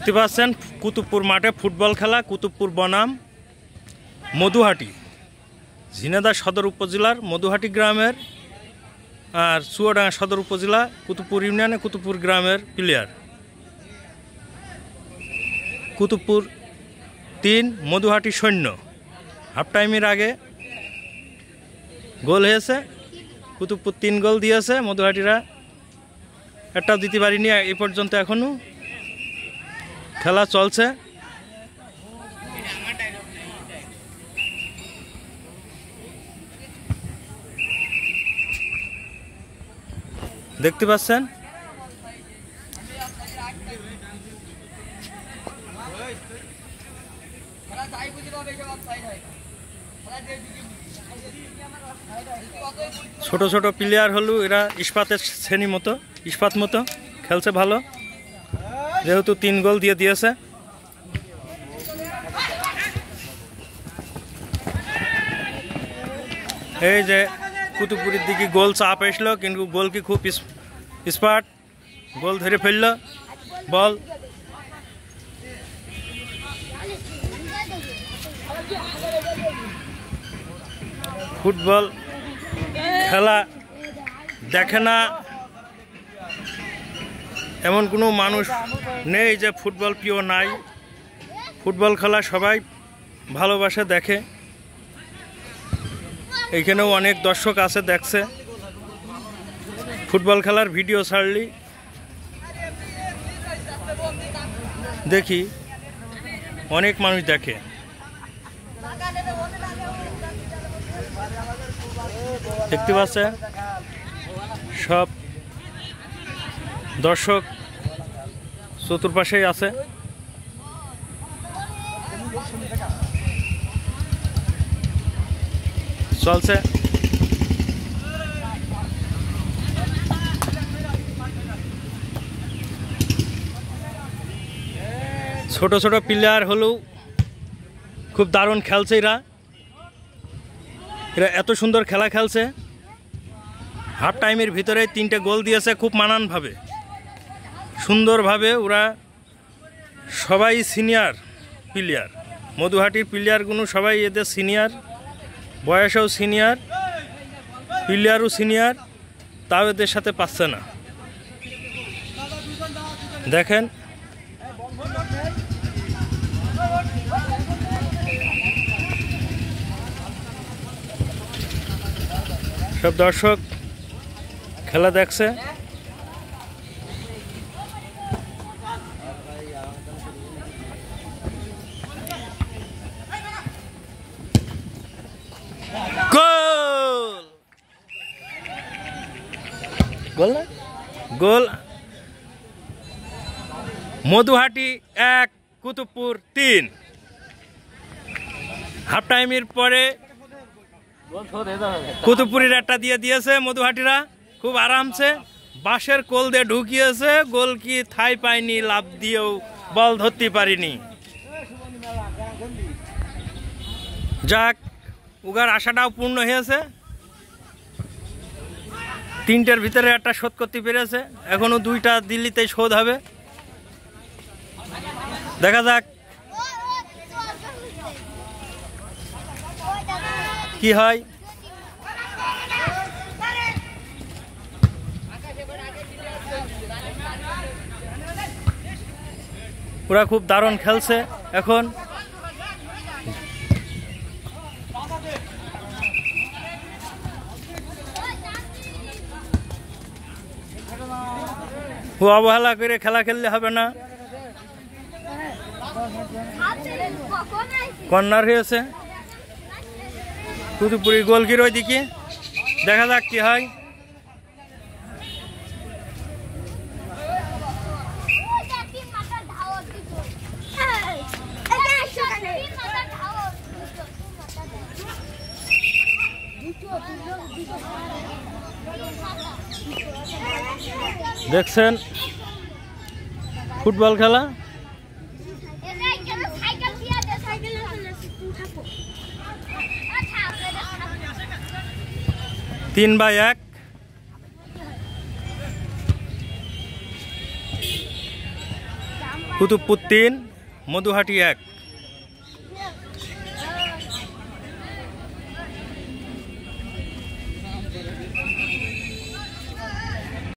দেখতে পাচ্ছেন কুতুবপুর মাঠে ফুটবল খেলা। কুতুবপুর বনাম মধুহাটি, ঝিনাইদহ সদর উপজেলার মধুহাটি গ্রামের আর চুয়াডাঙ্গা সদর উপজেলা কুতুবপুর ইউনিয়নে কুতুবপুর গ্রামের প্লেয়ার। কুতুবপুর 3 মধুহাটি সৈন্য। হাফ টাইমের আগে গোল হয়েছে। কুতুবপুর 3 গোল দিয়েছে, মধুহাটিরা একটাও দিতে পারিনি এই পর্যন্ত। এখনো খেলা চলছে। দেখতে পাচ্ছেন ছোট ছোট প্লেয়ার হলো এরা, ইস্পাতের শ্রেণী মতো, ইস্পাত মতো খেলছে ভালো, যেহেতু 3 গোল দিয়ে দিয়েছে। এই যে কুতুবপুরের দিকে গোল চাপ আসলো, কিন্তু গোল কি খুব স্পার্ট, গোল ধরে ফেলল বল। ফুটবল খেলা দেখে না এমন কোনো মানুষ নেই যে ফুটবল প্রিয় নাই। ফুটবল খেলা সবাই ভালোবাসে, দেখে। এইখানেও অনেক দর্শক আছে, দেখছে। ফুটবল খেলার ভিডিও ছাড়লি দেখি অনেক মানুষ দেখে। দেখতে পাচ্ছে সব দর্শক চতুর্পাশেই আছে। চলছে ছোট ছোট প্লেয়ার হলেও খুব দারুণ খেলছে এরা। এরা এত সুন্দর খেলা খেলছে। হাফ টাইমের ভিতরে 3টে গোল দিয়েছে খুব মানানভাবে, সুন্দরভাবে। ওরা সবাই সিনিয়র প্লেয়ার, মধুহাটির প্লেয়ারগুলো সবাই এদের সিনিয়র, বয়সেও সিনিয়র, প্লেয়ারও সিনিয়র, তাও এদের সাথে পাচ্ছে না। দেখেন সব দর্শক খেলা দেখছে। গোল গোল গোল। মধুহাটি 1 কুতুবপুর 3। হাফ টাইমের পরে কুতুবপুরের একটা দিয়ে দিয়েছে মধুহাটিরা খুব আরামসে, বাঁশের কোল দিয়ে ঢুকিয়েছে। গোল কি থাই পায়নি, লাভ দিয়েও বল ধরতে পারিনি। যাক, উগার আশাটাও পূর্ণ হয়েছে। 3টের ভিতরে একটা শোধ করতে পেরেছে, এখনো 2টা দিল্লিতে শোধ হবে। দেখা যাক কি হয়। ওরা খুব দারুণ খেলছে এখন। অবহেলা করে খেলা খেললে হবে না। কর্নার হয়েছে কুতুবপুরি গোলকির ওই দিকে, দেখা যাক কি হয়। দেখছেন ফুটবল খেলা। 3/1। কুতুবপুর 3, মধুহাটি 1।